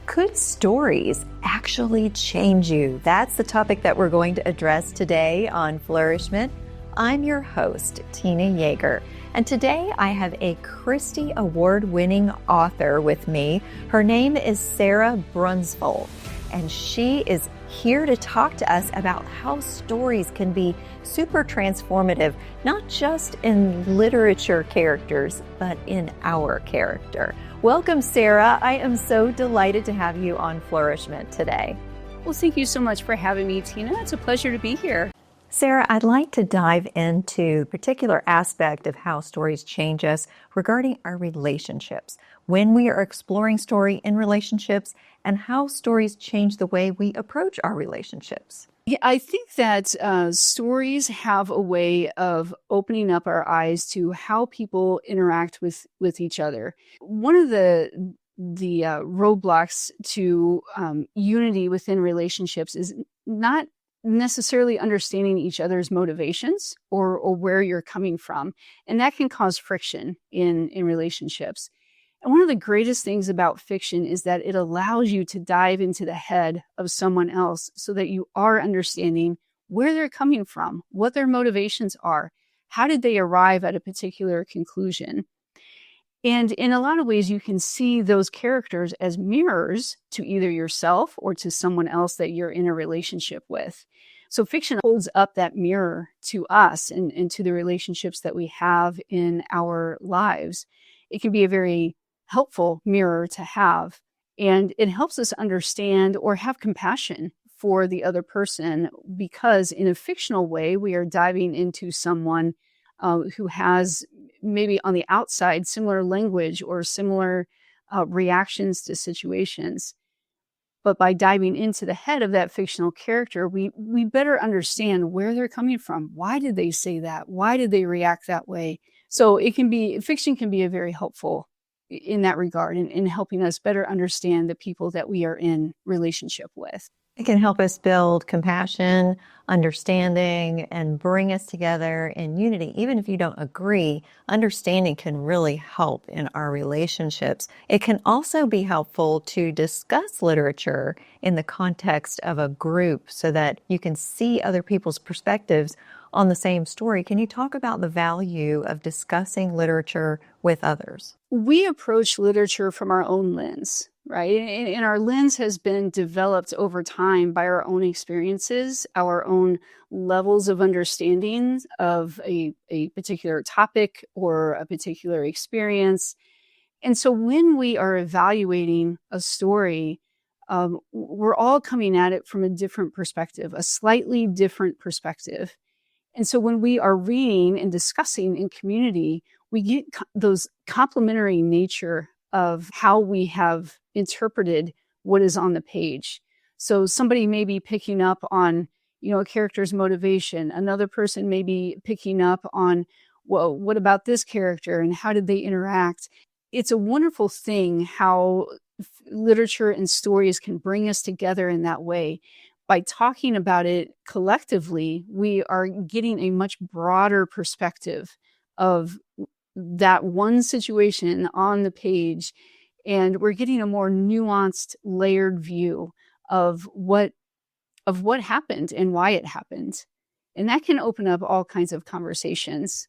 Could stories actually change you? That's the topic that we're going to address today on Flourish-Meant. I'm your host, Tina Yeager, and today I have a Christie Award-winning author with me. Her name is Sarah Brunsvold, and she is here to talk to us about how stories can be super transformative, not just in literature characters, but in our character. Welcome, Sarah. I am so delighted to have you on Flourish-Meant today. Well, thank you so much for having me, Tina. It's a pleasure to be here. Sarah, I'd like to dive into a particular aspect of how stories change us regarding our relationships, when we are exploring story in relationships, and how stories change the way we approach our relationships. Yeah, I think that stories have a way of opening up our eyes to how people interact with each other. One of the roadblocks to unity within relationships is not necessarily understanding each other's motivations or where you're coming from. And that can cause friction in relationships. And one of the greatest things about fiction is that it allows you to dive into the head of someone else so that you are understanding where they're coming from, what their motivations are, how did they arrive at a particular conclusion. And in a lot of ways, you can see those characters as mirrors to either yourself or to someone else that you're in a relationship with. So fiction holds up that mirror to us and to the relationships that we have in our lives. It can be a very helpful mirror to have, and it helps us understand or have compassion for the other person, because in a fictional way, we are diving into someone who has maybe on the outside similar language or similar reactions to situations. But by diving into the head of that fictional character, we better understand where they're coming from. Why did they say that? Why did they react that way? So fiction can be a very helpful in that regard, in helping us better understand the people that we are in relationship with. It can help us build compassion, understanding, and bring us together in unity. Even if you don't agree, understanding can really help in our relationships. It can also be helpful to discuss literature in the context of a group so that you can see other people's perspectives on the same story. Can you talk about the value of discussing literature with others? We approach literature from our own lens, right? And our lens has been developed over time by our own experiences, our own levels of understanding of a particular topic or a particular experience. And so when we are evaluating a story, we're all coming at it from a different perspective, a slightly different perspective. And so when we are reading and discussing in community, we get those complementary nature of how we have interpreted what is on the page. So somebody may be picking up on, a character's motivation. Another person may be picking up on, well, what about this character and how did they interact? It's a wonderful thing how literature and stories can bring us together in that way. By talking about it collectively, we are getting a much broader perspective of that one situation on the page, and we're getting a more nuanced, layered view of what happened and why it happened. And that can open up all kinds of conversations.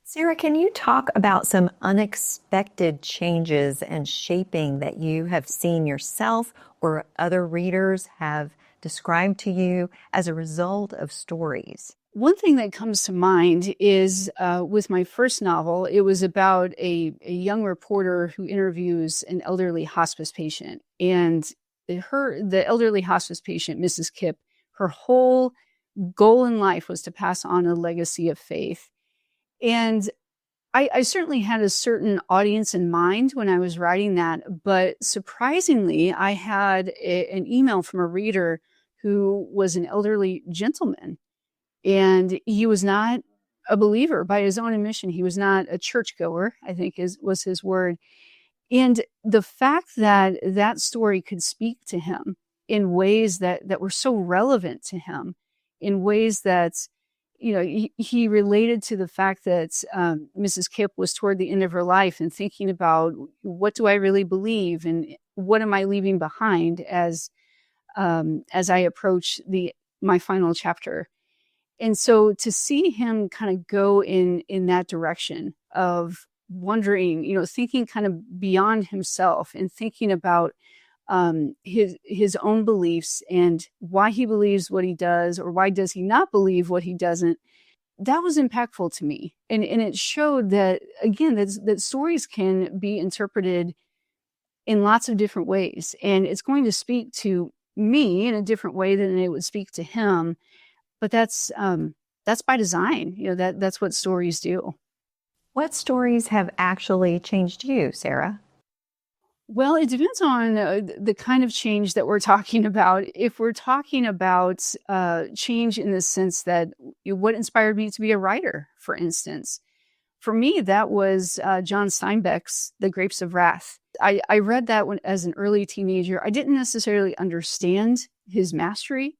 Sarah, can you talk about some unexpected changes and shaping that you have seen yourself or other readers have described to you as a result of stories? One thing that comes to mind is with my first novel, it was about a young reporter who interviews an elderly hospice patient. And the elderly hospice patient, Mrs. Kipp, her whole goal in life was to pass on a legacy of faith. And I certainly had a certain audience in mind when I was writing that, but surprisingly, I had an email from a reader who was an elderly gentleman, and he was not a believer by his own admission. He was not a churchgoer, I think was his word. And the fact that that story could speak to him in ways that were so relevant to him, in ways that he related to the fact that Mrs. Kipp was toward the end of her life and thinking about, what do I really believe and what am I leaving behind as I approach my final chapter. And so to see him kind of go in that direction of wondering, thinking kind of beyond himself and thinking about his own beliefs and why he believes what he does or why does he not believe what he doesn't, that was impactful to me. And it showed that, again, that stories can be interpreted in lots of different ways. And it's going to speak to me in a different way than it would speak to him. But that's by design. That's what stories do. What stories have actually changed you, Sarah? Well, it depends on the kind of change that we're talking about. If we're talking about change in the sense that what inspired me to be a writer, for instance, for me, that was John Steinbeck's The Grapes of Wrath. I read that as an early teenager. I didn't necessarily understand his mastery,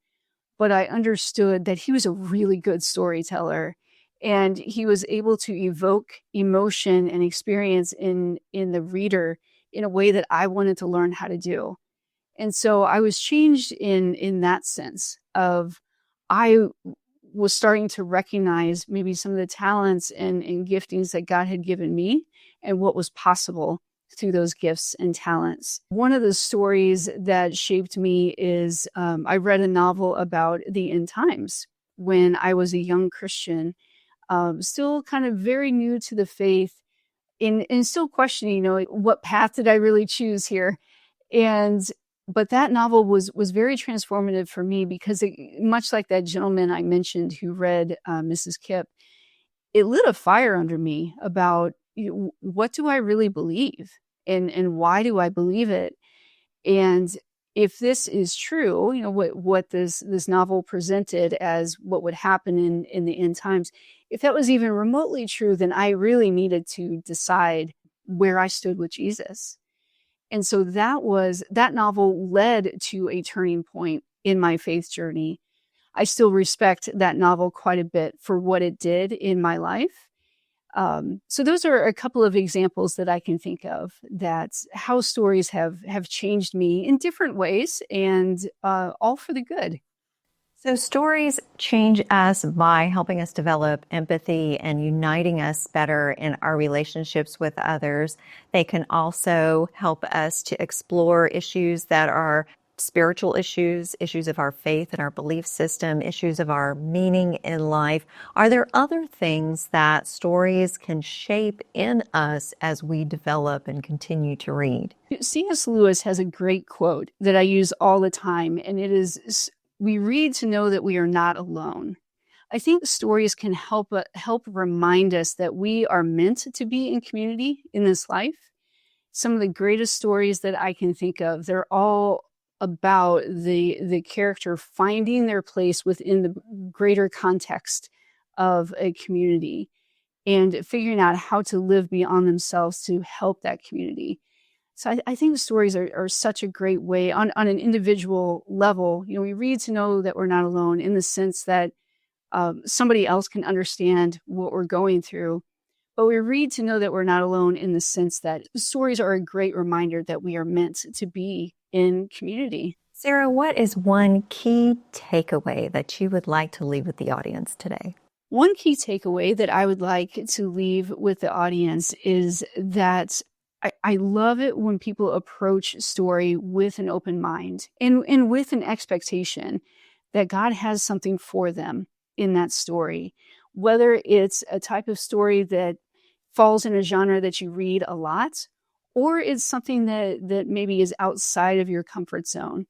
but I understood that he was a really good storyteller, and he was able to evoke emotion and experience in the reader in a way that I wanted to learn how to do. And so I was changed in that sense of, I was starting to recognize maybe some of the talents and giftings that God had given me and what was possible through those gifts and talents. One of the stories that shaped me is I read a novel about the end times when I was a young Christian, still kind of very new to the faith and still questioning, what path did I really choose here? But that novel was very transformative for me because much like that gentleman I mentioned who read Mrs. Kipp, it lit a fire under me about, what do I really believe and why do I believe it? And if this is true, what this novel presented as what would happen in the end times, if that was even remotely true, then I really needed to decide where I stood with Jesus. And so that novel led to a turning point in my faith journey. I still respect that novel quite a bit for what it did in my life. So those are a couple of examples that I can think of, that how stories have changed me in different ways, and all for the good. So stories change us by helping us develop empathy and uniting us better in our relationships with others. They can also help us to explore issues that are spiritual issues of our faith and our belief system, issues of our meaning in life. Are there other things that stories can shape in us as we develop and continue to read? C.S. Lewis has a great quote that I use all the time, and it is, "We read to know that we are not alone." I think stories can help remind us that we are meant to be in community in this life. Some of the greatest stories that I can think of, they're all about the character finding their place within the greater context of a community and figuring out how to live beyond themselves to help that community. So I think stories are such a great way on an individual level. We read to know that we're not alone in the sense that somebody else can understand what we're going through. But we read to know that we're not alone in the sense that stories are a great reminder that we are meant to be in community. Sarah, what is one key takeaway that you would like to leave with the audience today? One key takeaway that I would like to leave with the audience is that I love it when people approach story with an open mind and with an expectation that God has something for them in that story, whether it's a type of story that falls in a genre that you read a lot, or it's something that maybe is outside of your comfort zone.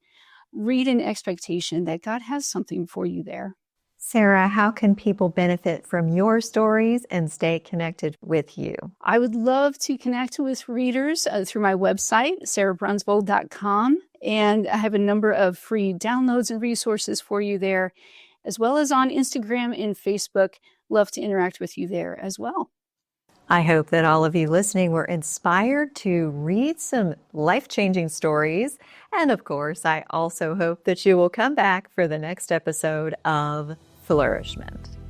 Read an expectation that God has something for you there. Sarah, how can people benefit from your stories and stay connected with you? I would love to connect with readers through my website, sarahbrunsvold.com. And I have a number of free downloads and resources for you there, as well as on Instagram and Facebook. Love to interact with you there as well. I hope that all of you listening were inspired to read some life-changing stories. And of course, I also hope that you will come back for the next episode of Flourish-Meant.